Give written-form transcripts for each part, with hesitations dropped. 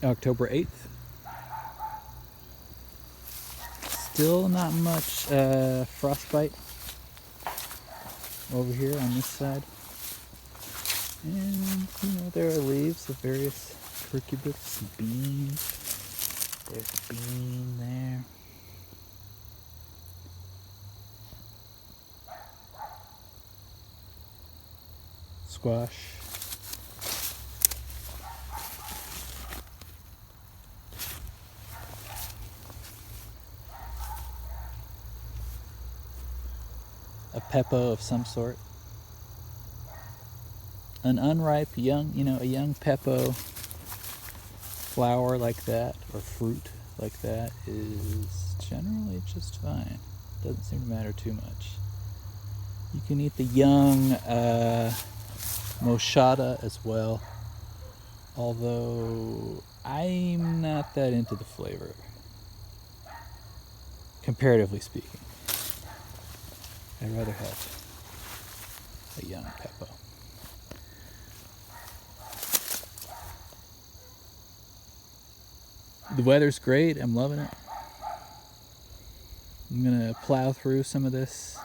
October 8th. Still not much frostbite over here on this side. And, there are leaves of various cucurbits, beans. There's a bean there. Squash. A peppo of some sort. An unripe young, a young peppo flower like that, or fruit like that, is generally just fine. Doesn't seem to matter too much. You can eat the young moschata as well, although I'm not that into the flavor, comparatively speaking. I'd rather have a young peppo. The weather's great. I'm loving it. I'm gonna plow through some of this,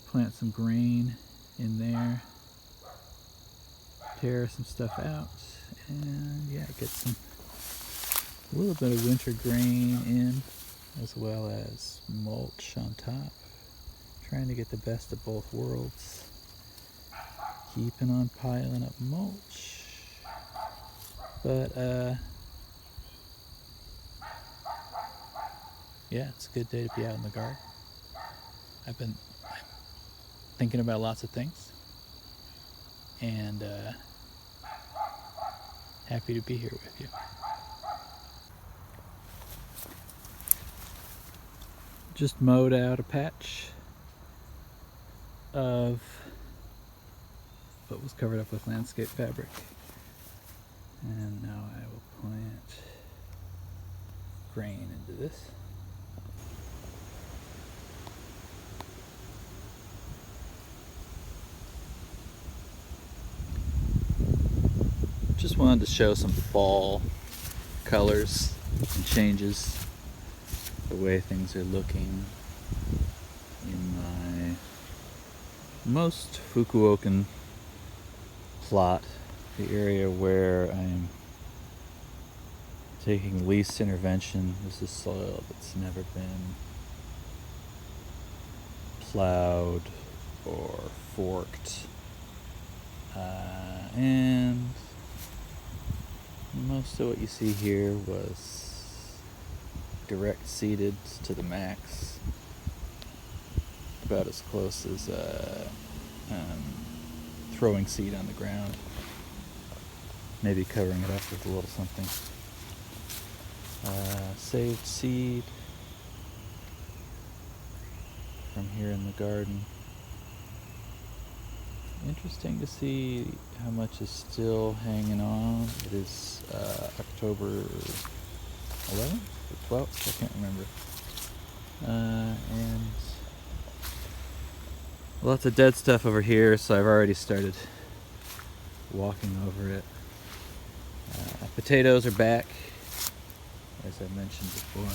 plant some grain in there, tear some stuff out, and get a little bit of winter grain in, as well as mulch on top. Trying to get the best of both worlds. Keeping on piling up mulch. But it's a good day to be out in the garden. I've been thinking about lots of things, and happy to be here with you. Just mowed out a patch of what was covered up with landscape fabric, and now I will plant grain into this. Just wanted to show some fall colors and changes, the way things are looking in my most Fukuokan plot, the area where I'm taking least intervention. This is soil that's never been plowed or forked, and most of what you see here was direct seeded to the max, about as close as throwing seed on the ground, maybe covering it up with a little something. Saved seed from here in the garden. Interesting to see how much is still hanging on. It is October 11th or 12th, I can't remember. And lots of dead stuff over here, so I've already started walking over it. Potatoes are back, as I mentioned before.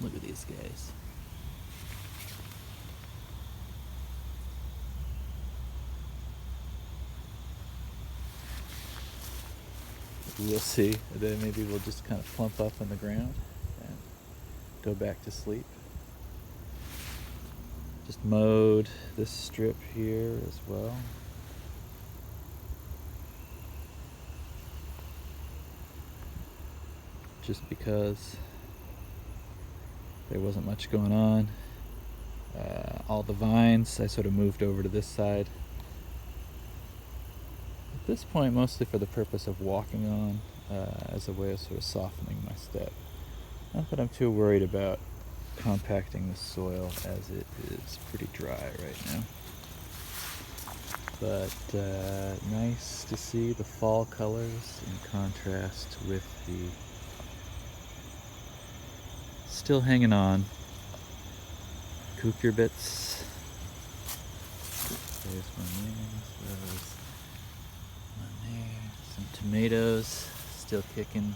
Look at these guys. We'll see. Then maybe we'll just kind of plump up on the ground and go back to sleep. Just mowed this strip here as well. Just because there wasn't much going on. All the vines, I sort of moved over to this side. At this point, mostly for the purpose of walking on, as a way of sort of softening my step. Not that I'm too worried about compacting the soil, as it is pretty dry right now. But nice to see the fall colors in contrast with the still hanging on cucurbits. There's my names. There's my There, some tomatoes, still kicking.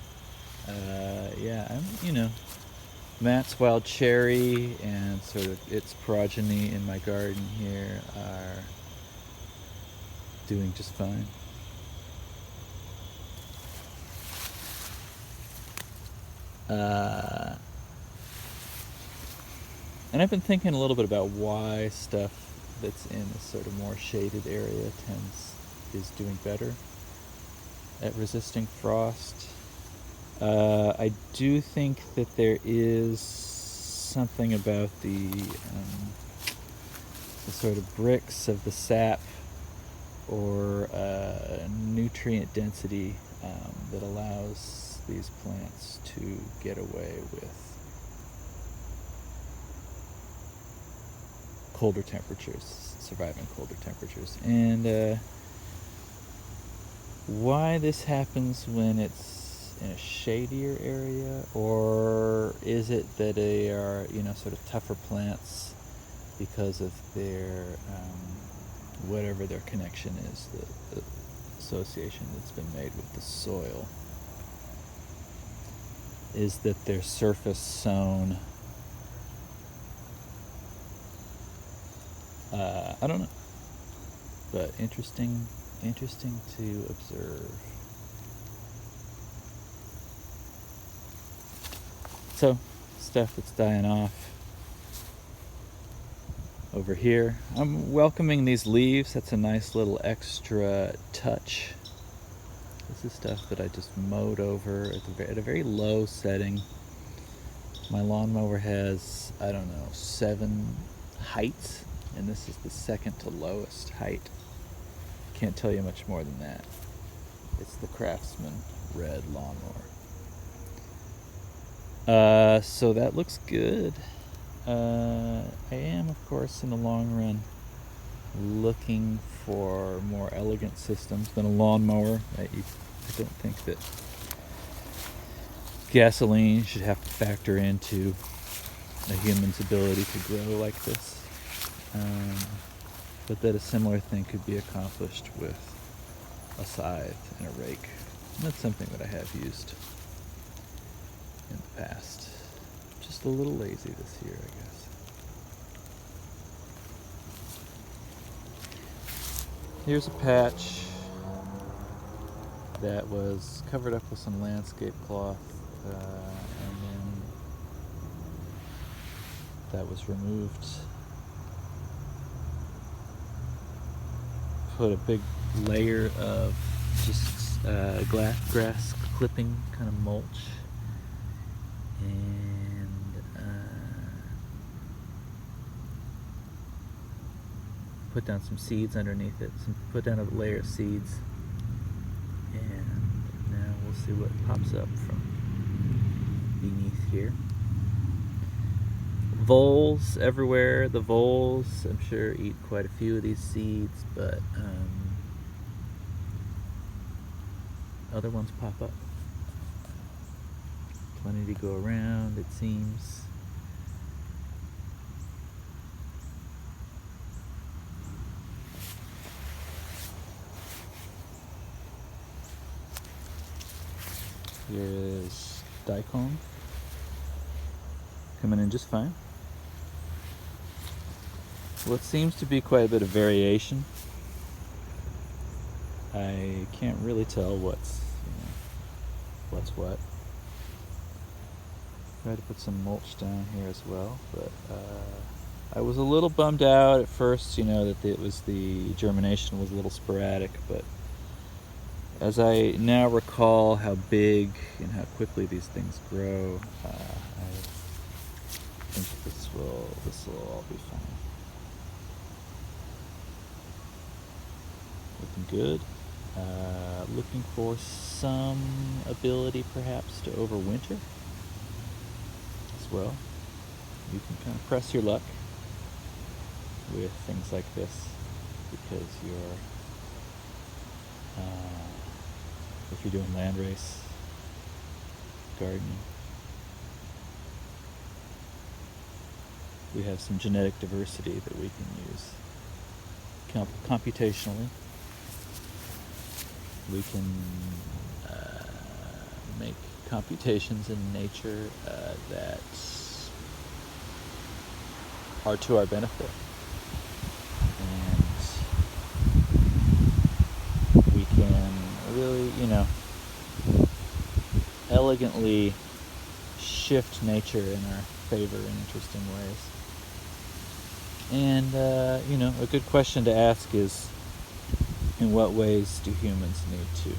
Yeah, Matt's wild cherry and sort of its progeny in my garden here are doing just fine. And I've been thinking a little bit about why stuff that's in a sort of more shaded area is doing better at resisting frost. I do think that there is something about the sort of bricks of the sap or nutrient density that allows these plants to get away with colder temperatures, surviving colder temperatures. And why this happens when it's in a shadier area, or is it that they are, sort of tougher plants because of their, whatever their connection is, the association that's been made with the soil, is that they're surface sown. I don't know, but interesting to observe. So, stuff that's dying off over here. I'm welcoming these leaves. That's a nice little extra touch. This is stuff that I just mowed over at a very low setting. My lawnmower has, 7 heights, and this is the second to lowest height. Can't tell you much more than that. It's the Craftsman red lawnmower. So that looks good. I am, of course, in the long run looking for more elegant systems than a lawnmower. I don't think that gasoline should have to factor into a human's ability to grow like this. But that a similar thing could be accomplished with a scythe and a rake. And that's something that I have used in the past. Just a little lazy this year, I guess. Here's a patch that was covered up with some landscape cloth, and then that was removed. Put a big layer of just grass clipping kind of mulch, and put down some seeds underneath it. Put down a layer of seeds, and now we'll see what pops up from beneath here. Voles everywhere. The voles, I'm sure, eat quite a few of these seeds, but other ones pop up. Plenty to go around, it seems. Here is daikon, coming in just fine. What seems to be quite a bit of variation. I can't really tell what's what. Try to put some mulch down here as well, but I was a little bummed out at first, that the germination was a little sporadic, but as I now recall how big and how quickly these things grow, I think this will all be fine. Looking good. Looking for some ability perhaps to overwinter as well. You can kind of press your luck with things like this, because if you're doing landrace gardening, we have some genetic diversity that we can use computationally We can make computations in nature that are to our benefit. And we can really, elegantly shift nature in our favor in interesting ways. And, a good question to ask is, in what ways do humans need to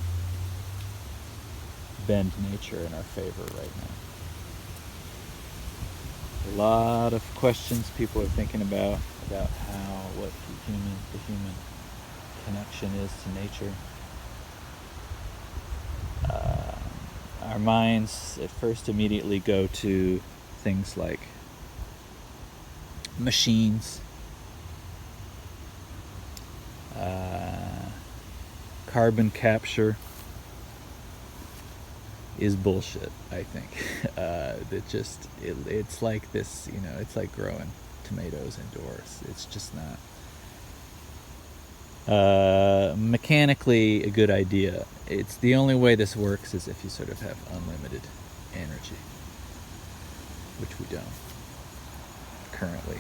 bend nature in our favor right now? A lot of questions people are thinking about what the human connection is to nature. Our minds at first immediately go to things like machines, carbon capture is bullshit, I think. It's like this, it's like growing tomatoes indoors. It's just not mechanically a good idea. It's the only way this works is if you sort of have unlimited energy, which we don't currently.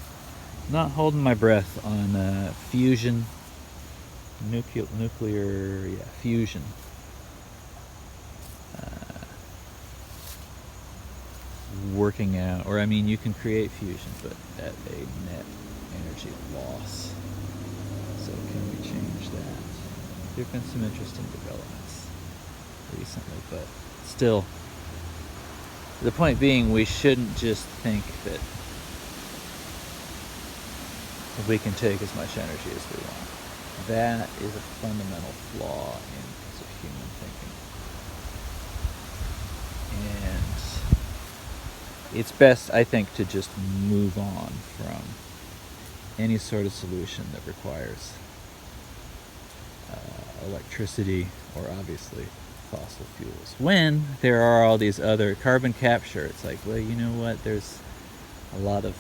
I'm not holding my breath on fusion, nuclear fusion. Working out, or you can create fusion, but at a net energy loss. So can we change that? There have been some interesting developments recently, but still, the point being, we shouldn't just think that we can take as much energy as we want. That is a fundamental flaw in sort of human thinking. And it's best, I think, to just move on from any sort of solution that requires electricity or obviously fossil fuels. When there are all these other carbon capture, it's like, well, you know what? There's a lot of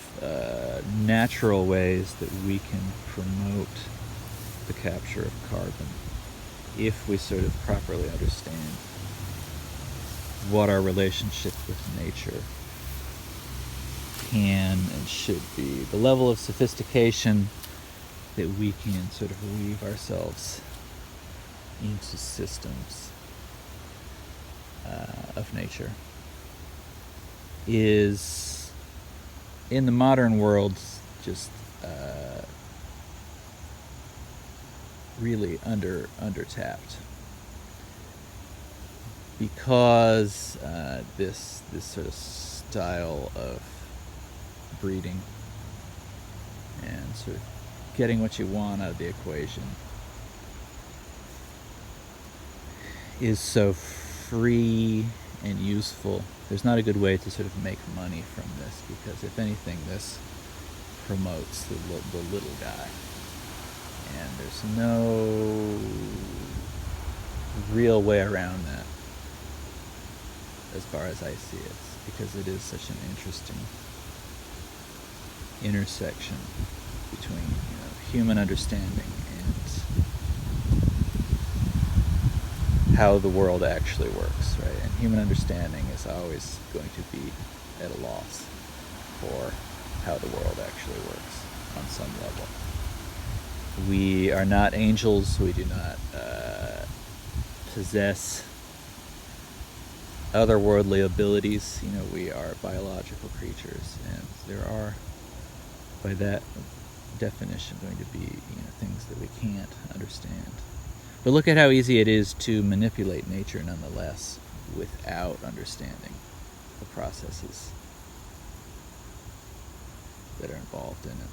natural ways that we can promote the capture of carbon if we sort of properly understand what our relationship with nature can and should be, the level of sophistication that we can sort of weave ourselves into systems of nature is, in the modern world, just really under-tapped, because this sort of style of breeding and sort of getting what you want out of the equation is so free and useful. There's not a good way to sort of make money from this, because if anything, this promotes the little guy, and there's no real way around that as far as I see it, because it is such an interesting intersection between human understanding and how the world actually works, right? And human understanding is always going to be at a loss for how the world actually works on some level. We are not angels. We do not possess otherworldly abilities. We are biological creatures, and there are, by that definition, going to be things that we can't understand. But look at how easy it is to manipulate nature nonetheless without understanding the processes that are involved in it.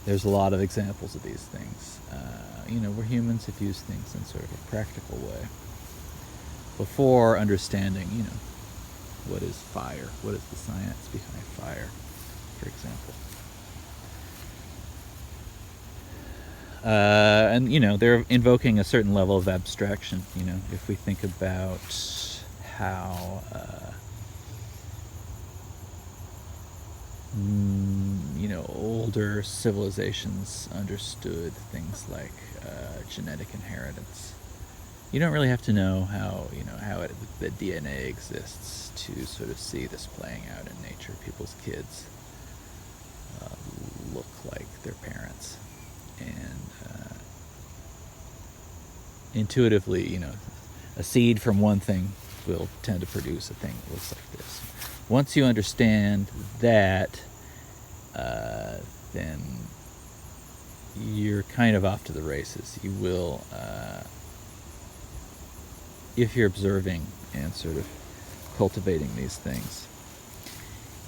There's a lot of examples of these things. Where humans have used things in sort of a practical way before understanding, what is fire? What is the science behind fire, for example? And they're invoking a certain level of abstraction. If we think about how older civilizations understood things like genetic inheritance. You don't really have to know how the DNA exists to sort of see this playing out in nature. People's kids look like their parents, and intuitively, a seed from one thing will tend to produce a thing that looks like this. Once you understand that, then you're kind of off to the races. You will, if you're observing and sort of cultivating these things,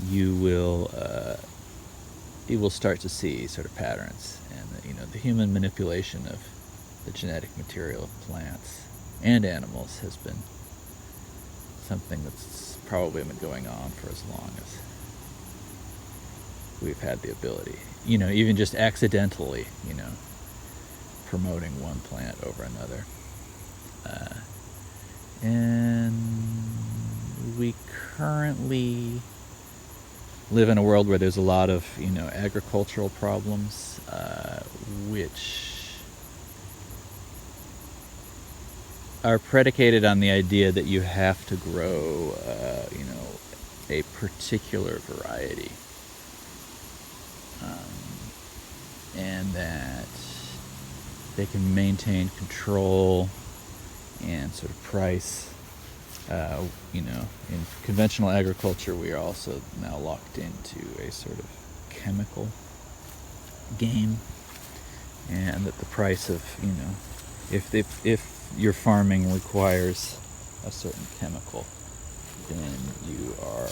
you will start to see sort of patterns, and the human manipulation of the genetic material of plants and animals has been something that's probably been going on for as long as we've had the ability. Even just accidentally, promoting one plant over another. And we currently live in a world where there's a lot of, agricultural problems, which are predicated on the idea that you have to grow, a particular variety, and that they can maintain control and sort of price. In conventional agriculture, we are also now locked into a sort of chemical game, and that the price of, if your farming requires a certain chemical, then you are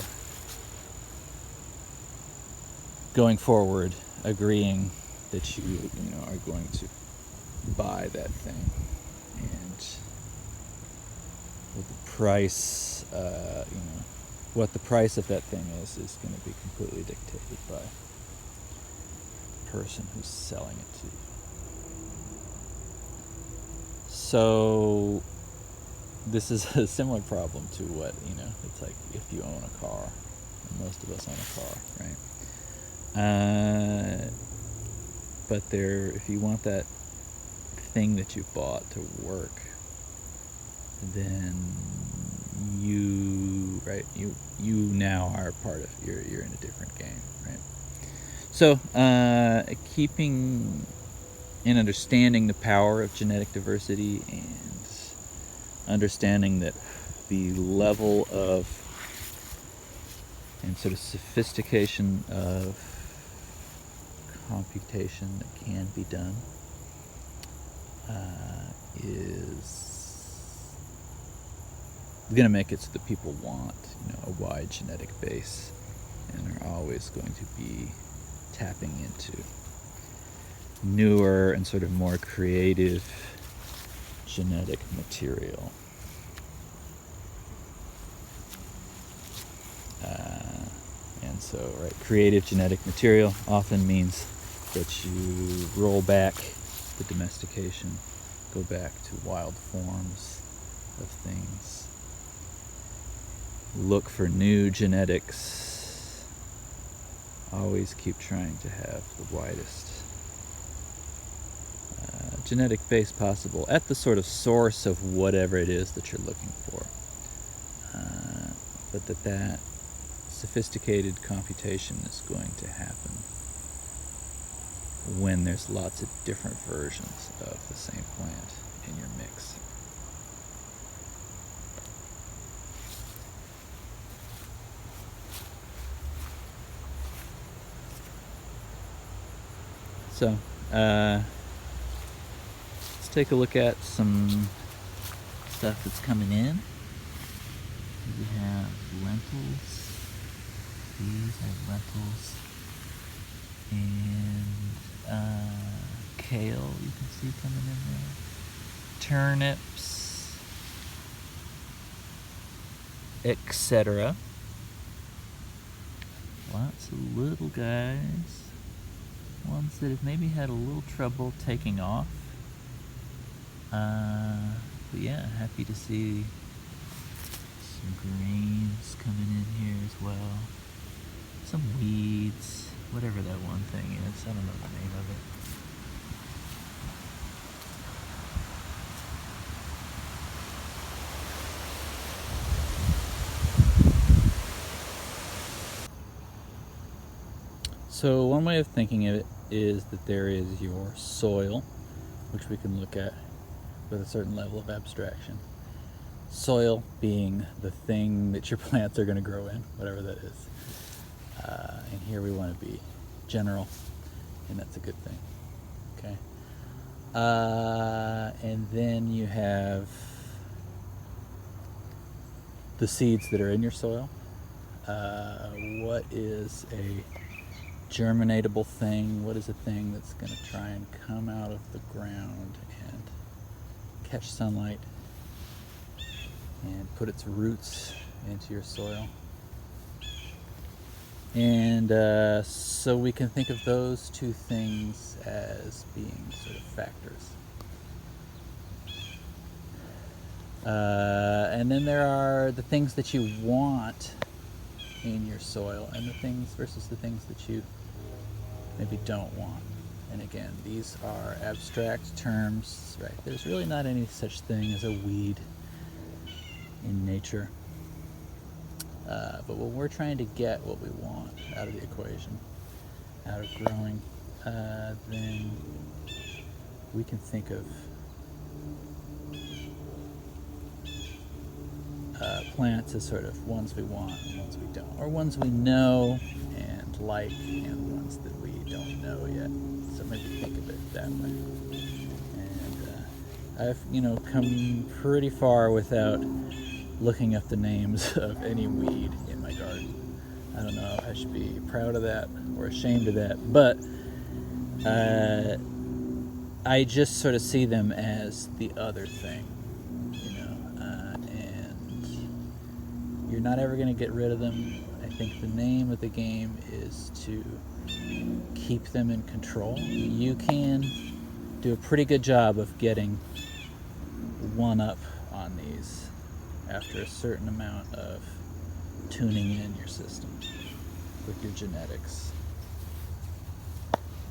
going forward agreeing that you are going to buy that thing, and the price, what the price of that thing is going to be completely dictated by the person who's selling it to you. So this is a similar problem to what, it's like if you own a car, and most of us own a car, right? But if you want that thing that you bought to work, then you now are part of, you're in a different game, right? So keeping and understanding the power of genetic diversity, and understanding that the level of and sort of sophistication of computation that can be done is going to make it so that people want a wide genetic base, and are always going to be tapping into newer and sort of more creative genetic material. And so, creative genetic material often means that you roll back the domestication, go back to wild forms of things, look for new genetics, always keep trying to have the widest genetic base possible at the sort of source of whatever it is that you're looking for. But that sophisticated computation is going to happen when there's lots of different versions of the same plant in your mix. So, let's take a look at some stuff that's coming in. We have lentils. These are lentils. And kale, you can see coming in there. Turnips, etc. Lots of little guys. Ones that have maybe had a little trouble taking off. But yeah, happy to see some greens coming in here as well. Some weeds. whatever that one thing is. I don't know the name of it. So one way of thinking of it is that there is your soil, which we can look at with a certain level of abstraction. Soil being the thing that your plants are going to grow in, whatever that is. And here we want to be general, and that's a good thing. Okay. And then you have the seeds that are in your soil. What is a germinatable thing? What is a thing that's going to try and come out of the ground and catch sunlight and put its roots into your soil? And so we can think of those two things as being sort of factors. And then there are the things that you want in your soil, and the things versus the things that you maybe don't want. And again, these are abstract terms, right? There's really not any such thing as a weed in nature. But when we're trying to get what we want out of the equation, out of growing, then we can think of plants as sort of ones we want and ones we don't, or ones we know and like and ones that we don't know yet. So maybe think of it that way. And I've come pretty far without looking up the names of any weed in my garden. I don't know if I should be proud of that or ashamed of that, but I just sort of see them as the other thing, and you're not ever going to get rid of them. I think the name of the game is to keep them in control. You can do a pretty good job of getting one up on these after a certain amount of tuning in your system with your genetics.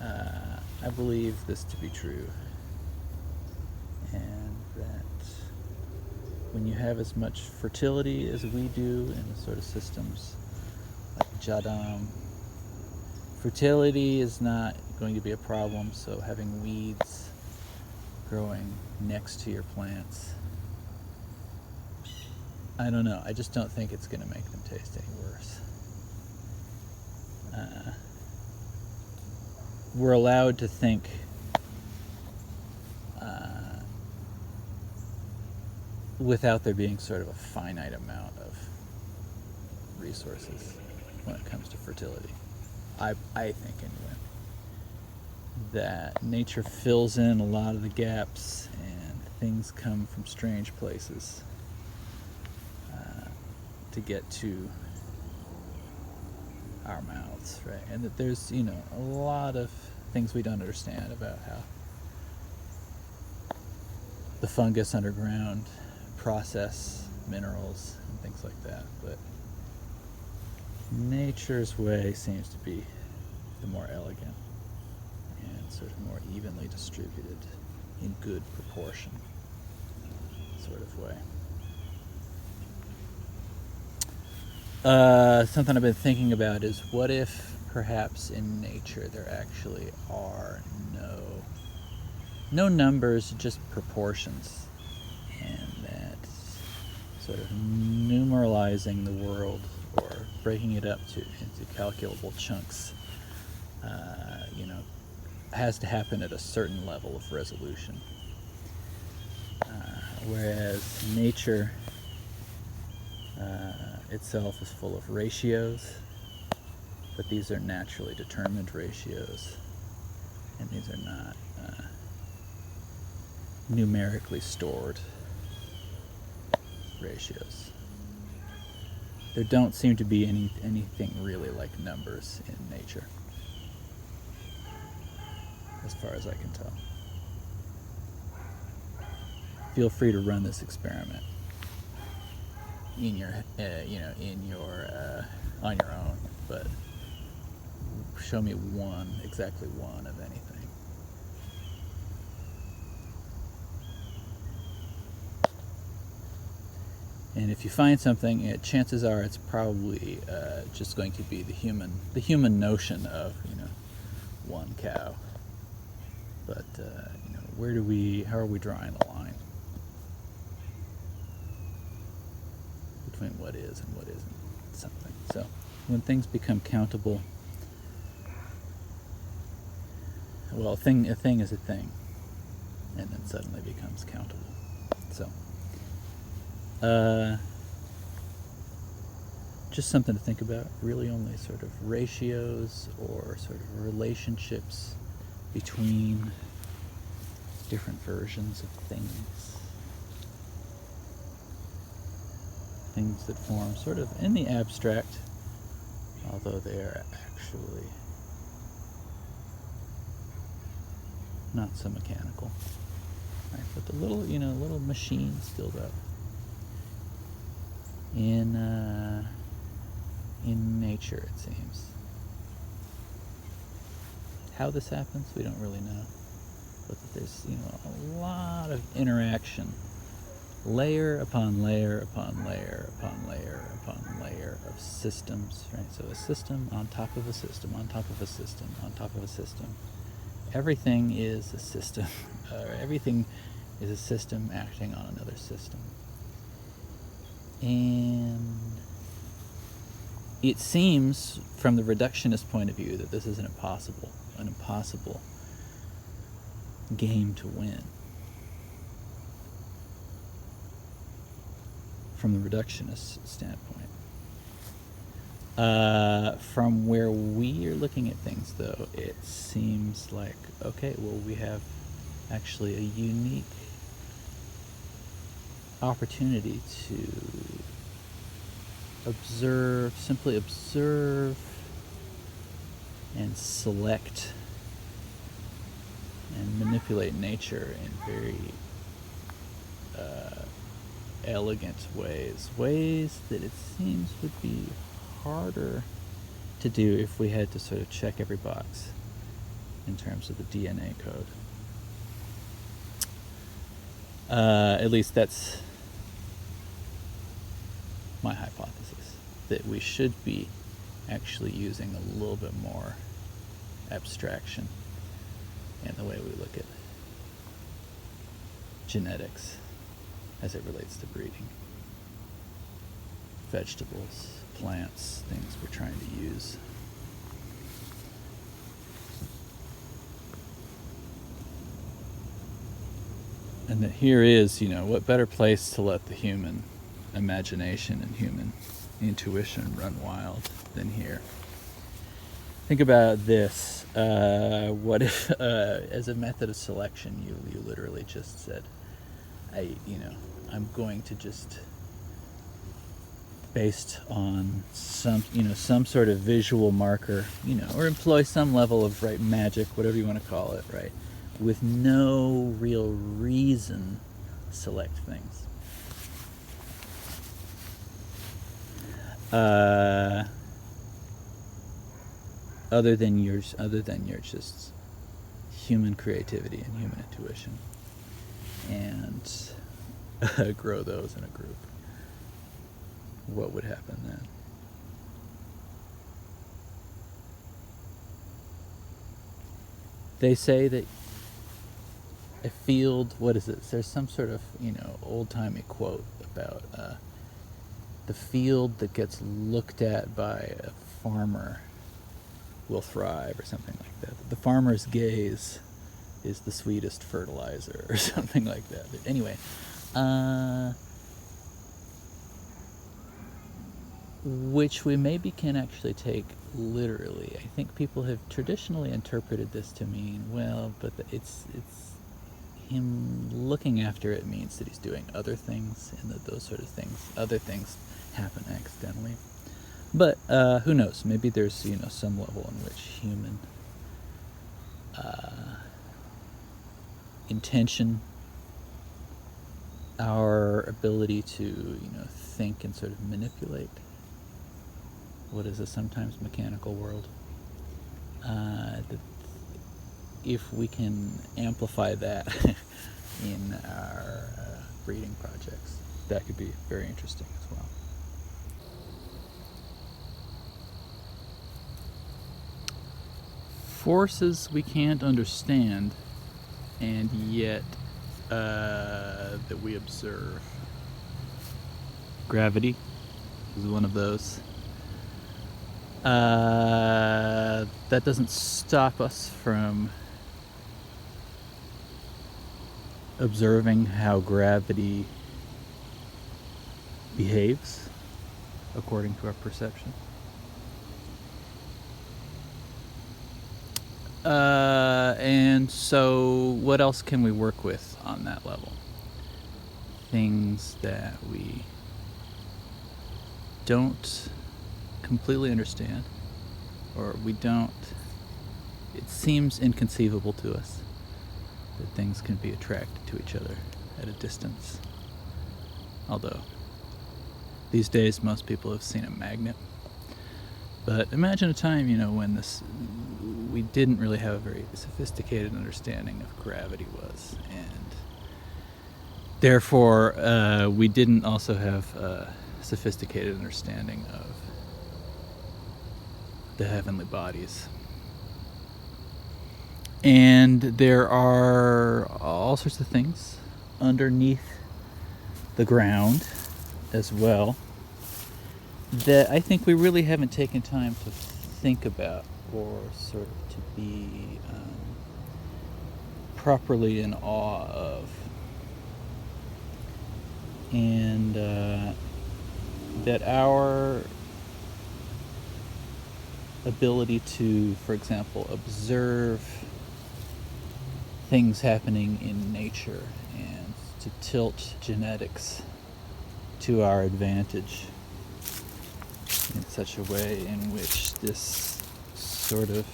I believe this to be true, and that when you have as much fertility as we do in the sort of systems like Jadam, fertility is not going to be a problem, so having weeds growing next to your plants, I don't know, I just don't think it's going to make them taste any worse. We're allowed to think without there being sort of a finite amount of resources when it comes to fertility. I think anyway, that nature fills in a lot of the gaps and things come from strange places to get to our mouths, right? And that there's, a lot of things we don't understand about how the fungus underground process minerals and things like that. But nature's way seems to be the more elegant and sort of more evenly distributed in good proportion sort of way. Something I've been thinking about is, what if perhaps in nature there actually are no numbers, just proportions, and that sort of numeralizing the world or breaking it up into calculable chunks has to happen at a certain level of resolution, whereas nature itself is full of ratios, but these are naturally determined ratios, and these are not numerically stored ratios. There don't seem to be anything really like numbers in nature, as far as I can tell. Feel free to run this experiment on your own, but show me one, exactly one of anything. And if you find something, chances are it's probably just going to be the human notion of, one cow. But how are we drawing the line between what is and what isn't something? So when things become countable, well, a thing is a thing, and then suddenly becomes countable. So just something to think about. Really only sort of ratios or sort of relationships between different versions of things. Things that form sort of in the abstract, although they are actually not so mechanical. Right? But the little machines build up in nature, it seems. How this happens, we don't really know. But there's, a lot of interaction, layer upon layer upon layer upon layer upon layer of systems, right? So a system on top of a system on top of a system on top of a system. Everything is a system. Everything is a system acting on another system. And it seems, from the reductionist point of view, that this is an impossible game to win. From the reductionist standpoint. From where we are looking at things, though, it seems like, okay, well, we have actually a unique opportunity to simply observe and select and manipulate nature in very elegant ways that it seems would be harder to do if we had to sort of check every box in terms of the DNA code. At least that's my hypothesis, that we should be actually using a little bit more abstraction in the way we look at genetics as it relates to breeding. Vegetables, plants, things we're trying to use. And that here is, what better place to let the human imagination and human intuition run wild than here. Think about this. What if, as a method of selection, you literally just said, I'm going to just, based on some sort of visual marker, or employ some level of magic, whatever you want to call it, right, with no real reason, select things. Other than your just human creativity and human intuition, and grow those in a group. What would happen then? They say that a field, what is it? There's some sort of, old-timey quote about the field that gets looked at by a farmer will thrive, or something like that. The farmer's gaze is the sweetest fertilizer, or something like that. But anyway, which we maybe can actually take literally. I think people have traditionally interpreted this to mean, well, but it's him looking after it means that he's doing other things, and that those sort of things, other things, happen accidentally. But who knows? Maybe there's some level in which human intention, our ability to think and sort of manipulate what is a sometimes mechanical world, if we can amplify that in our breeding projects, that could be very interesting as well. Forces we can't understand, and yet that we observe. Gravity is one of those. That doesn't stop us from observing how gravity behaves according to our perception. And so what else can we work with on that level? Things that we don't completely understand, or it seems inconceivable to us that things can be attracted to each other at a distance. Although, these days most people have seen a magnet. But imagine a time, when we didn't really have a very sophisticated understanding of gravity was, and therefore we didn't also have a sophisticated understanding of the heavenly bodies. And there are all sorts of things underneath the ground as well that I think we really haven't taken time to think about, or sort of to be properly in awe of. And that our ability to, for example, observe things happening in nature and to tilt genetics to our advantage in such a way in which this sort of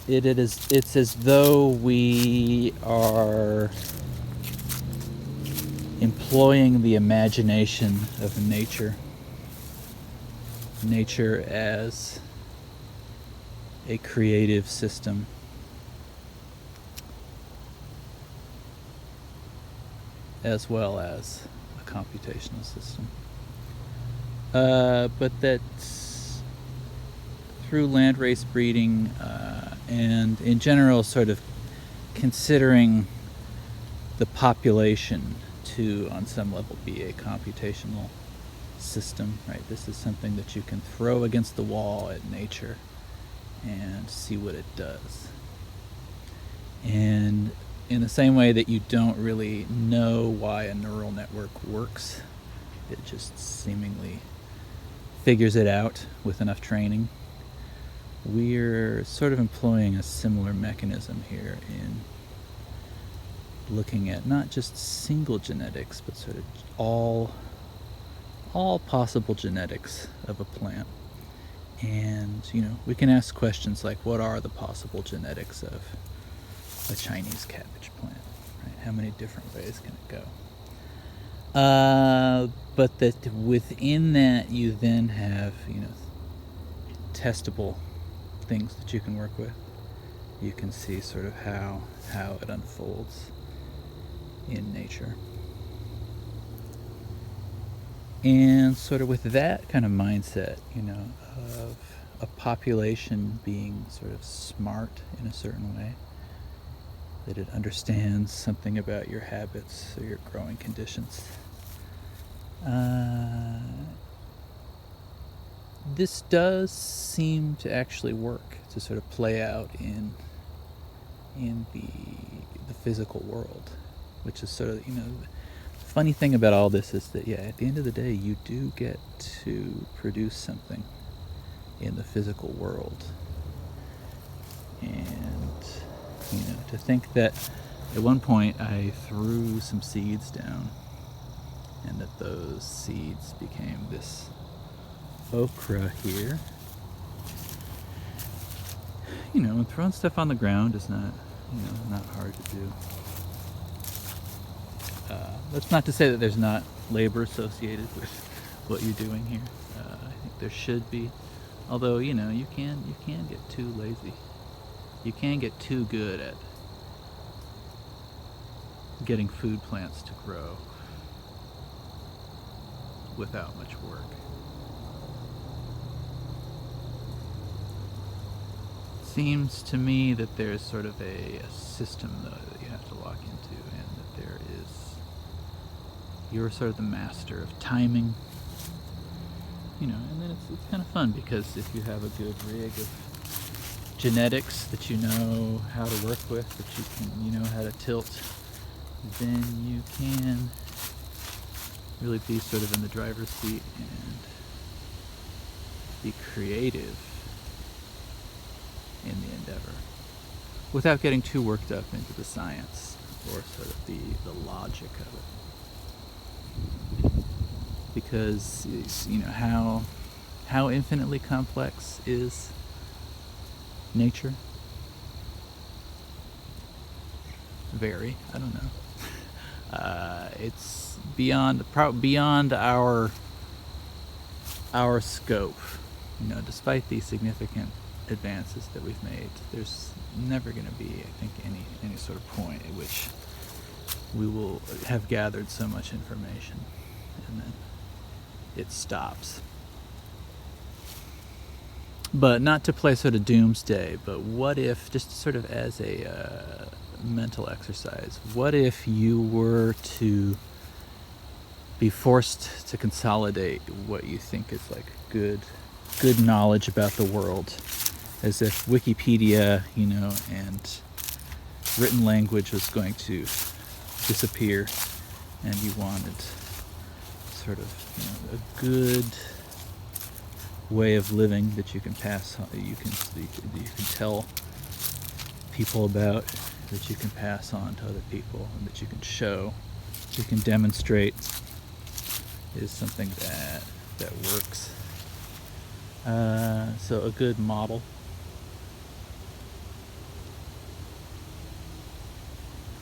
it's as though we are employing the imagination of nature as a creative system, as well as a computational system. But that through landrace breeding and in general sort of considering the population to, on some level, be a computational system, right? This is something that you can throw against the wall at nature and see what it does. And in the same way that you don't really know why a neural network works, it just seemingly figures it out with enough training. We're sort of employing a similar mechanism here in looking at not just single genetics, but sort of all possible genetics of a plant. And, we can ask questions like, what are the possible genetics of a Chinese cabbage plant? Right? How many different ways can it go? But that within that you then have, testable things that you can work with. You can see sort of how it unfolds in nature. And sort of with that kind of mindset, of a population being sort of smart in a certain way, that it understands something about your habits or your growing conditions. This does seem to actually work, to sort of play out in the physical world, which is sort of, the funny thing about all this is that, at the end of the day, you do get to produce something in the physical world. And, to think that at one point I threw some seeds down and that those seeds became this okra here. And throwing stuff on the ground is not hard to do. That's not to say that there's not labor associated with what you're doing here. I think there should be, Although, you know, you can get too lazy. You can get too good at getting food plants to grow without much work. Seems to me that there's sort of a system, though, that you have to lock into, and that you're sort of the master of timing, you know, and then it's kind of fun, because if you have a good rig of genetics that you know how to work with, that you know how to tilt, then you can really be sort of in the driver's seat and be creative in the endeavor without getting too worked up into the science or sort of the logic of it. Because, you know, how infinitely complex is nature? Very, I don't know. It's beyond our scope. You know, despite the significant advances that we've made, there's never going to be, I think, any sort of point at which we will have gathered so much information and then it stops. But not to play sort of doomsday, but what if, just sort of as a mental exercise, what if you were to be forced to consolidate what you think is like good knowledge about the world, as if Wikipedia, you know, and written language was going to disappear, and you wanted sort of, you know, a good way of living that you can pass on, you can tell people about, that you can pass on to other people, and that you can show, you can demonstrate, is something that works. So a good model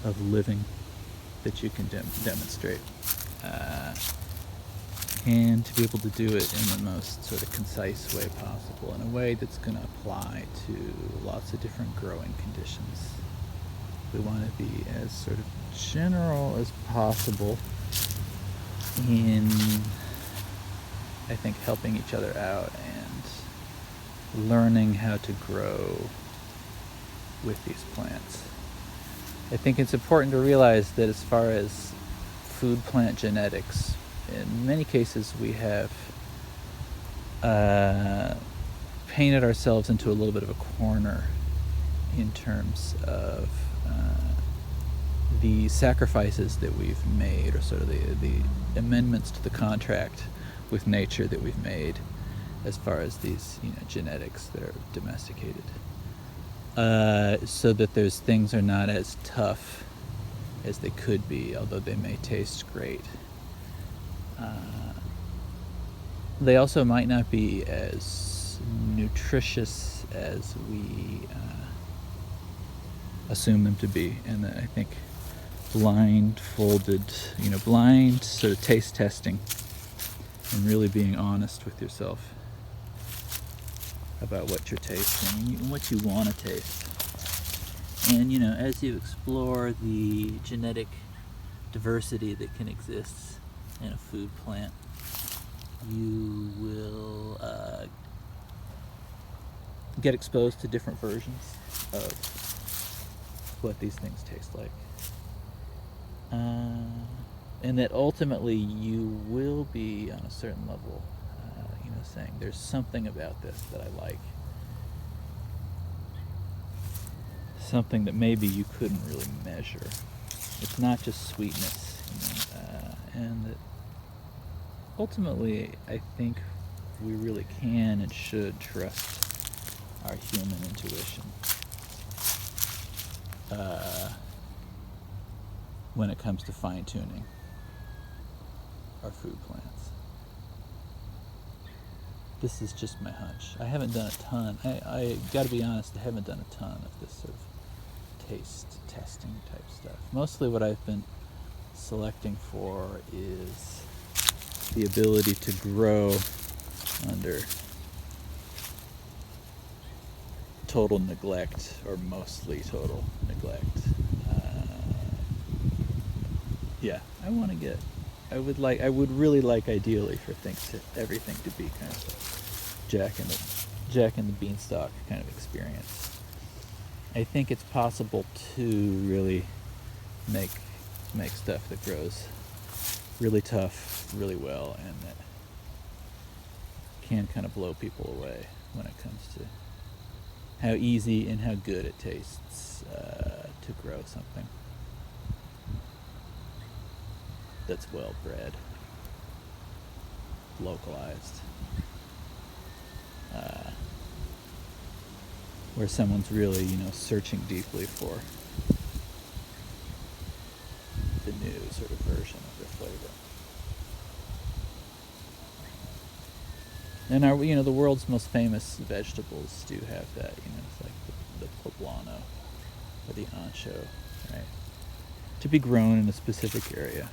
of living that you can demonstrate, and to be able to do it in the most sort of concise way possible, in a way that's going to apply to lots of different growing conditions. We want to be as sort of general as possible in, I think, helping each other out and learning how to grow with these plants. I think it's important to realize that as far as food plant genetics, in many cases we have painted ourselves into a little bit of a corner in terms of the sacrifices that we've made, or sort of the amendments to the contract with nature that we've made as far as these, you know, genetics that are domesticated, so that those things are not as tough as they could be, although they may taste great. They also might not be as nutritious as we assume them to be, and I think blind sort of taste testing, and really being honest with yourself about what you're tasting and what you want to taste. And, you know, as you explore the genetic diversity that can exist in a food plant, you will get exposed to different versions of what these things taste like. And that ultimately you will be, on a certain level, you know, saying there's something about this that I like. Something that maybe you couldn't really measure. It's not just sweetness, you know, and that ultimately I think we really can and should trust our human intuition when it comes to fine-tuning our food plants. This is just my hunch. I haven't done a ton. I gotta be honest, I haven't done a ton of this sort of taste testing type stuff. Mostly what I've been selecting for is the ability to grow under total neglect, or mostly total neglect. Yeah, I would really like, ideally, for everything to be kind of Jack and the Beanstalk kind of experience. I think it's possible to really make stuff that grows really tough, really well, and that can kind of blow people away when it comes to how easy and how good it tastes to grow something that's well bred, localized, where someone's really, searching deeply for the new sort of version of their flavor. And the world's most famous vegetables do have that, it's like the poblano or the ancho, right? To be grown in a specific area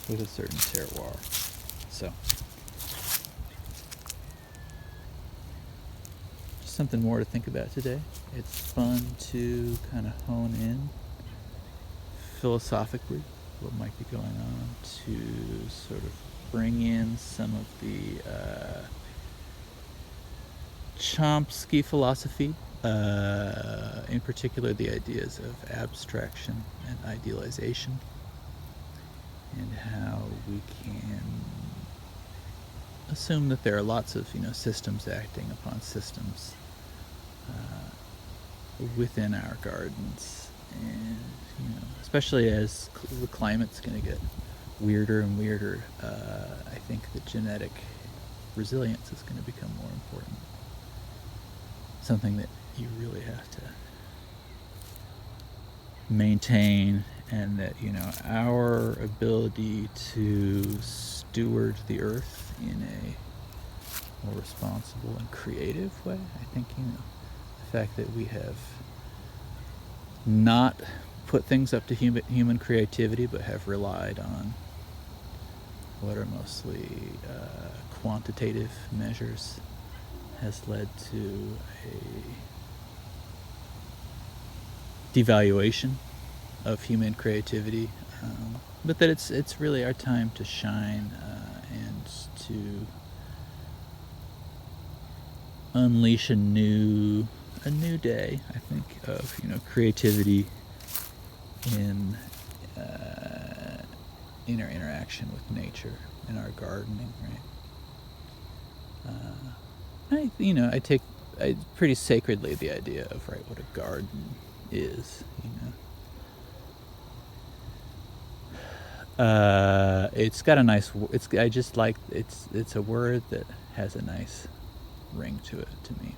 with a certain terroir. So, just something more to think about today. It's fun to kind of hone in philosophically what might be going on, to sort of bring in some of the Chomsky philosophy, in particular the ideas of abstraction and idealization, and how we can assume that there are lots of systems acting upon systems within our gardens, and especially as the climate's going to get weirder and weirder, I think that genetic resilience is going to become more important. Something that you really have to maintain, and that our ability to steward the earth in a more responsible and creative way. I think the fact that we have not put things up to human creativity, but have relied on what are mostly quantitative measures, has led to a devaluation of human creativity, but that it's really our time to shine, and to unleash a new day, I think, of creativity in our interaction with nature, in our gardening, right? I take pretty sacredly the idea of what a garden is. It's got a nice. I just like it's a word that has a nice ring to it to me.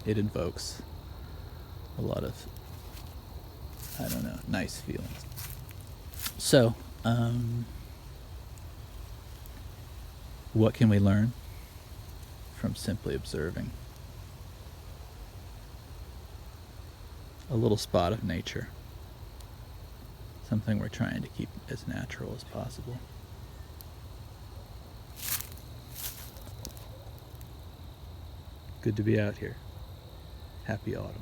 It invokes a lot of, I don't know, nice feelings. So, what can we learn from simply observing a little spot of nature? Something we're trying to keep as natural as possible. Good to be out here. Happy autumn.